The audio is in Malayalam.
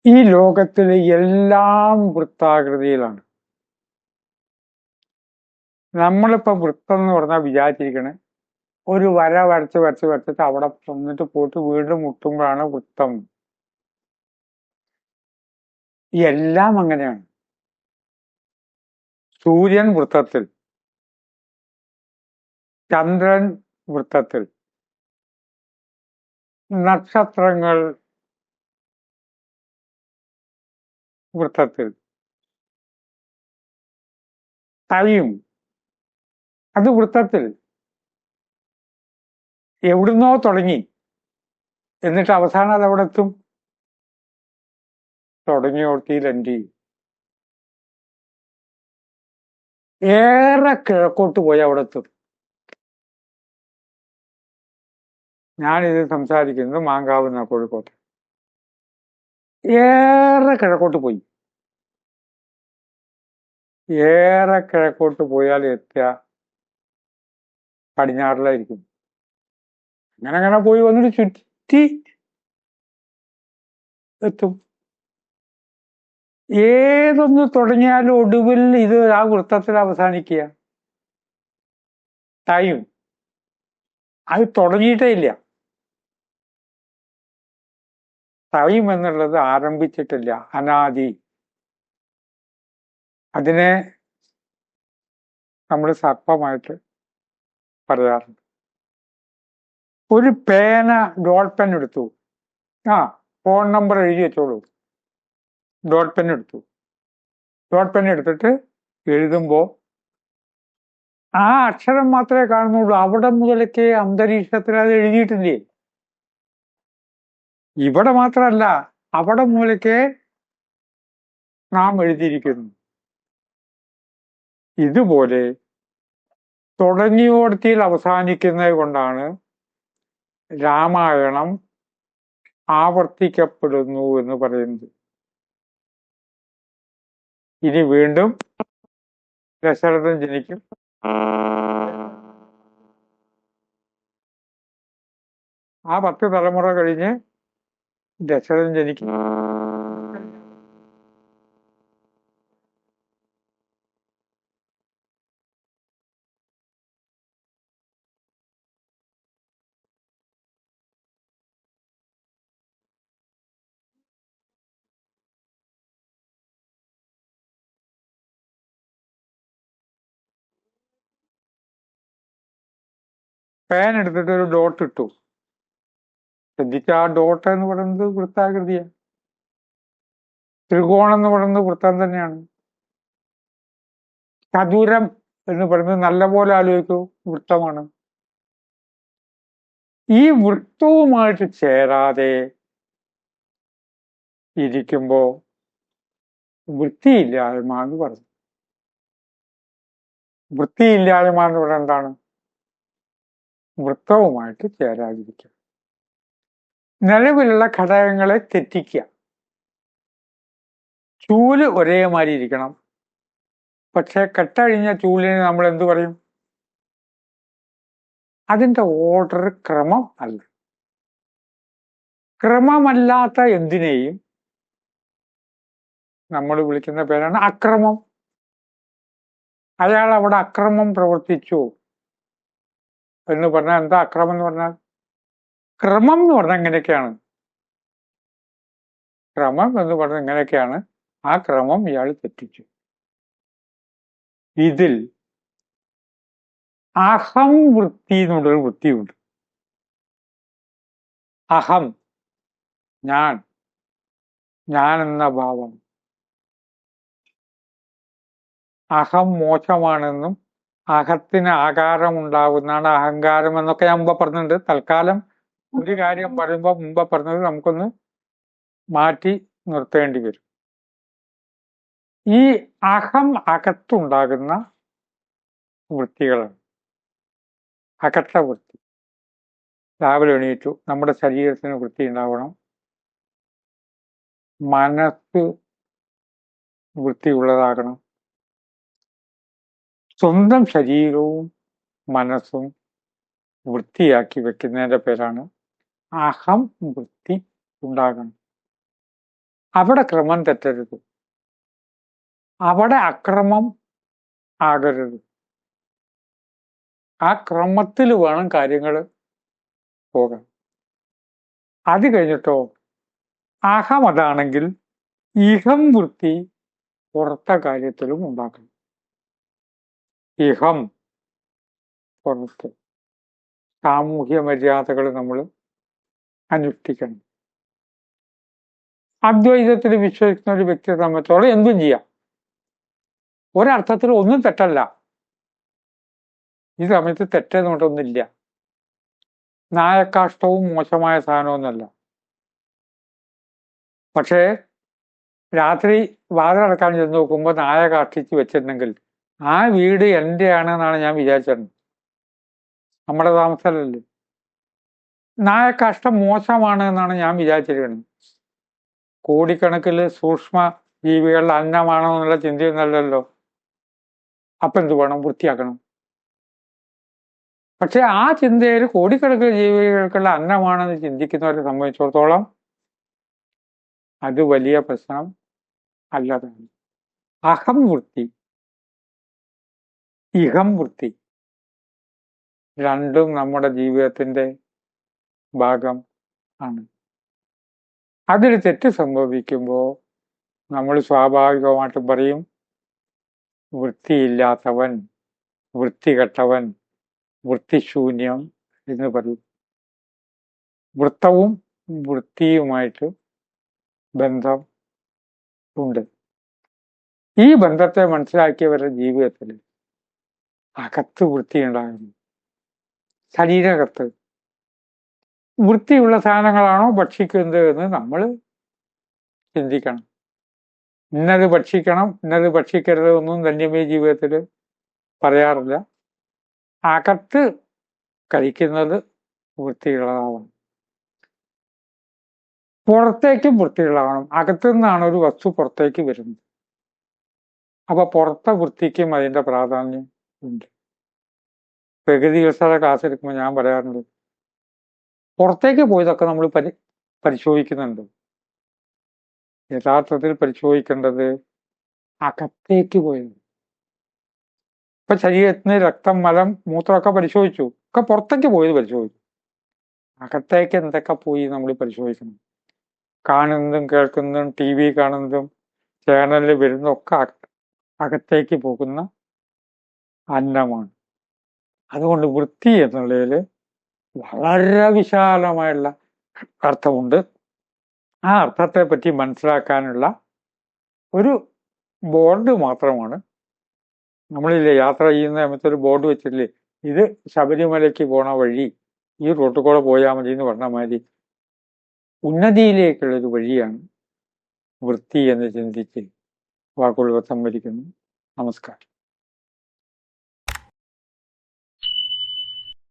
ഈ ലോകത്തിലെ എല്ലാം വൃത്താകൃതിയിലാണ്. നമ്മളിപ്പോ വൃത്തം എന്ന് പറഞ്ഞാൽ വിചാരിച്ചിരിക്കണേ ഒരു വര വരച്ചിട്ട് അവിടെ വന്നിട്ട് പോയിട്ട് വീണ്ടും മുട്ടുമ്പോഴാണ് വൃത്തം. എല്ലാം അങ്ങനെയാണ്. സൂര്യൻ വൃത്തത്തിൽ, ചന്ദ്രൻ വൃത്തത്തിൽ, നക്ഷത്രങ്ങൾ വൃത്തത്തിൽ, തലയും അത് വൃത്തത്തിൽ. എവിടുന്നോ തുടങ്ങി എന്നിട്ട് അവസാനം അത് അവിടെ എത്തും. തുടങ്ങിയോടത്തിൽ എൻ്റെ ഏറെ കിഴക്കോട്ട് പോയി അവിടെ എത്തും. ഞാനിത് സംസാരിക്കുന്നത് മാങ്കാവ് എന്ന കോഴിക്കോട്ട്. ഏറെ കിഴക്കോട്ട് പോയി, ഏറെ കിഴക്കോട്ട് പോയാൽ എത്തിയ പടിഞ്ഞാറിലായിരിക്കും. അങ്ങനെ പോയി വന്നിട്ട് ചുറ്റി എത്തും. ഏതൊന്ന് തുടങ്ങിയാലും ഒടുവിൽ ഇത് ആ വൃത്തത്തിൽ അവസാനിക്കുക. ടൈം അത് തുടങ്ങിയിട്ടേ ഇല്ല. ടൈം എന്നുള്ളത് ആരംഭിച്ചിട്ടില്ല, അനാദി. അതിനെ നമ്മൾ സർപ്പമായിട്ട് പറയാറുണ്ട്. ഒരു പേന, ഡോട്ട് പെൻ എടുത്തു, ഫോൺ നമ്പർ എഴുതി വെച്ചോളൂ. ഡോട്ട് പെൻ എടുത്തു. ഡോട്ട് പെൻ എടുത്തിട്ട് എഴുതുമ്പോ ആ അക്ഷരം മാത്രമേ കാണുന്നുള്ളൂ. അവിടെ മുതലൊക്കെ അന്തരീക്ഷത്തിൽ അത് എഴുതിയിട്ടില്ലേ. ഇവിടെ മാത്രമല്ല, അവിടെ മുതലൊക്കെ നാം എഴുതിയിരിക്കുന്നു. ഇതുപോലെ തുടങ്ങിയോടത്തിൽ അവസാനിക്കുന്നത് കൊണ്ടാണ് രാമായണം ആവർത്തിക്കപ്പെടുന്നു എന്ന് പറയുന്നത്. ഇനി വീണ്ടും ദശരഥൻ ജനിക്കും. ആ 10 തലമുറ കഴിഞ്ഞ് ദശരഥൻ ജനിക്കും. പേൻ എടുത്തിട്ട് ഒരു ഡോട്ട് ഇട്ടു. ശ്രദ്ധിച്ച ആ ഡോട്ട് എന്ന് പറയുന്നത് വൃത്താകൃതിയാണ്. ത്രികോണം എന്ന് പറയുന്നത് വൃത്തം തന്നെയാണ്. ചതുരം എന്ന് പറയുന്നത് നല്ലപോലെ ആലോചിക്കൂ, വൃത്തമാണ്. ഈ വൃത്തവുമായിട്ട് ചേരാതെ ഇരിക്കുമ്പോ വൃത്തിയില്ലായ്മ എന്ന് പറഞ്ഞു. വൃത്തിയില്ലായ്മ എന്ന് പറയുന്നത് എന്താണ്? വൃത്തവുമായിട്ട് ചേരാതിരിക്കുക, നിലവിലുള്ള ഘടകങ്ങളെ തെറ്റിക്കുക. ചൂല് ഒരേമാതിരി ഇരിക്കണം, പക്ഷെ കെട്ടഴിഞ്ഞ ചൂലിന് നമ്മൾ എന്തു പറയും? അതിന്റെ ഓർഡർ ക്രമം അല്ല. ക്രമമല്ലാത്ത എന്തിനേയും നമ്മൾ വിളിക്കുന്ന പേരാണ് അക്രമം. അയാൾ അവിടെ അക്രമം പ്രവർത്തിച്ചു എന്ന് പറഞ്ഞാൽ എന്താ അക്രമം എന്ന് പറഞ്ഞാൽ? ക്രമം എന്ന് പറഞ്ഞാൽ എങ്ങനെയൊക്കെയാണ്? ക്രമം എന്ന് പറഞ്ഞാൽ എങ്ങനെയൊക്കെയാണ്? ആ ക്രമം ഇയാൾ തെറ്റിച്ചു. ഇതിൽ അഹം വൃത്തി എന്നുള്ളൊരു വൃത്തിയുണ്ട്. അഹം, ഞാൻ, ഞാൻ എന്ന ഭാവം. അഹം മോശമാണെന്നും അഹത്തിന് ആകാരം ഉണ്ടാകുന്നതാണ് അഹങ്കാരം എന്നൊക്കെ ഞാൻ മുമ്പ് പറഞ്ഞിട്ടുണ്ട്. തൽക്കാലം ഒരു കാര്യം പറയുമ്പോൾ മുമ്പ് പറഞ്ഞത് നമുക്കൊന്ന് മാറ്റി നിർത്തേണ്ടി വരും. ഈ അഹം അകത്തുണ്ടാകുന്ന വൃത്തികളാണ്. അകത്ത വൃത്തി. രാവിലെ എണീറ്റു, നമ്മുടെ ശരീരത്തിന് വൃത്തി ഉണ്ടാവണം, മനസ്സ് വൃത്തിയുള്ളതാകണം. സ്വന്തം ശരീരവും മനസ്സും വൃത്തിയാക്കി വെക്കുന്നതിന്റെ പേരാണ് അഹം വൃത്തി ഉണ്ടാകണം. അവിടെ ക്രമം തെറ്റരുത്, അവിടെ അക്രമം ആകരുത്. ആ ക്രമത്തിൽ വേണം കാര്യങ്ങൾ പോകാൻ. അത് കഴിഞ്ഞിട്ടോ അഹം അതാണെങ്കിൽ ഇഹം വൃത്തി പുറത്തെ കാര്യത്തിലും ഉണ്ടാക്കണം. ഇഹം പുറത്ത് സാമൂഹ്യ മര്യാദകൾ നമ്മൾ അനുഷ്ഠിക്കണം. അദ്വൈതത്തിൽ വിശ്വസിക്കുന്ന ഒരു വ്യക്തിയെ സംബന്ധിച്ചോളം എന്തും ചെയ്യാം. ഒരർത്ഥത്തിൽ ഒന്നും തെറ്റല്ല. ഈ സമയത്ത് തെറ്റെന്നുകൊണ്ടൊന്നുമില്ല. നായക്കാഷ്ടവും മോശമായ സാധനമൊന്നുമല്ല. പക്ഷേ രാത്രി വാതിലടക്കാൻ ചെന്ന് നോക്കുമ്പോൾ നായ കാഷ്ടിച്ച് വെച്ചിട്ടുണ്ടെങ്കിൽ ആ വീട് എൻ്റെയാണ് എന്നാണ് ഞാൻ വിചാരിച്ചത്. നമ്മുടെ താമസമല്ലേ. നായക്കാഷ്ടം മോശമാണ് എന്നാണ് ഞാൻ വിചാരിച്ചിരിക്കുന്നത്. കോടിക്കണക്കിൽ സൂക്ഷ്മ ജീവികളുടെ അന്നമാണോ എന്നുള്ള ചിന്തയൊന്നുമല്ലല്ലോ. അപ്പം എന്ത് വേണം? വൃത്തിയാക്കണം. പക്ഷെ ആ ചിന്തയിൽ കോടിക്കണക്കിന് ജീവികൾക്കുള്ള അന്നമാണെന്ന് ചിന്തിക്കുന്നവരെ സംബന്ധിച്ചിടത്തോളം അത് വലിയ പ്രശ്നം അല്ലതാണ്. അഹം വൃത്തി, ഇഹം വൃത്തി രണ്ടും നമ്മുടെ ജീവിതത്തിന്റെ ഭാഗം ആണ്. അതിൽ തെറ്റ് സംഭവിക്കുമ്പോൾ നമ്മൾ സ്വാഭാവികമായിട്ടും പറയും വൃത്തിയില്ലാത്തവൻ, വൃത്തികെട്ടവൻ, വൃത്തിശൂന്യം എന്ന് പറയും. വൃത്തവും വൃത്തിയുമായിട്ട് ബന്ധം ഉണ്ട്. ഈ ബന്ധത്തെ മനസ്സിലാക്കിയവരുടെ ജീവിതത്തിൽ അകത്ത് വൃത്തി ഉണ്ടാകുന്നു. ശരീരകത്ത് വൃത്തിയുള്ള സാധനങ്ങളാണോ ഭക്ഷിക്കുന്നത് എന്ന് നമ്മൾ ചിന്തിക്കണം. ഇന്നത് ഭക്ഷിക്കണം, ഇന്നത് ഭക്ഷിക്കരുത് ഒന്നും ധന്യമേ ജീവിതത്തിൽ പറയാറില്ല. അകത്ത് കഴിക്കുന്നത് വൃത്തിയുള്ളതാവണം, പുറത്തേക്കും വൃത്തിയുള്ളതാവണം. അകത്തു നിന്നാണ് ഒരു വസ്തു പുറത്തേക്ക് വരുന്നത്. അപ്പൊ പുറത്തെ വൃത്തിക്കും അതിന്റെ പ്രാധാന്യം ഉണ്ട്. പ്രകൃതി ചികിത്സയുടെ ക്ലാസ് എടുക്കുമ്പോൾ ഞാൻ പറയാറുണ്ട്, പുറത്തേക്ക് പോയതൊക്കെ നമ്മൾ പരിശോധിക്കുന്നുണ്ട്. യഥാർത്ഥത്തിൽ പരിശോധിക്കേണ്ടത് അകത്തേക്ക് പോയത്. ഇപ്പൊ ശരീരത്തിന് രക്തം, മലം, മൂത്രമൊക്കെ പരിശോധിച്ചു, ഒക്കെ പുറത്തേക്ക് പോയത് പരിശോധിച്ചു. അകത്തേക്ക് എന്തൊക്കെ പോയി നമ്മൾ പരിശോധിക്കണം. കാണുന്നതും കേൾക്കുന്നതും ടി വി കാണുന്നതും ചാനലിൽ വരുന്നതൊക്കെ അകത്തേക്ക് പോകുന്ന അന്നമാണ്. അതുകൊണ്ട് വൃത്തി എന്നുള്ളതിൽ വളരെ വിശാലമായുള്ള അർത്ഥമുണ്ട്. ആ അർത്ഥത്തെ പറ്റി മനസ്സിലാക്കാനുള്ള ഒരു ബോർഡ് മാത്രമാണ്. നമ്മളില്ലേ യാത്ര ചെയ്യുന്ന സമയത്ത് ഒരു ബോർഡ് വെച്ചില്ലേ, ഇത് ശബരിമലയ്ക്ക് പോണ വഴി, ഈ റോട്ടിൽ കൂടെ പോയാൽ മതി എന്ന് പറഞ്ഞ മാതിരി ഉന്നതിയിലേക്കുള്ളൊരു വഴിയാണ് വൃത്തി എന്ന് ചിന്തിച്ച് വാക്കുകൾ സംവരിക്കുന്നു. നമസ്കാരം.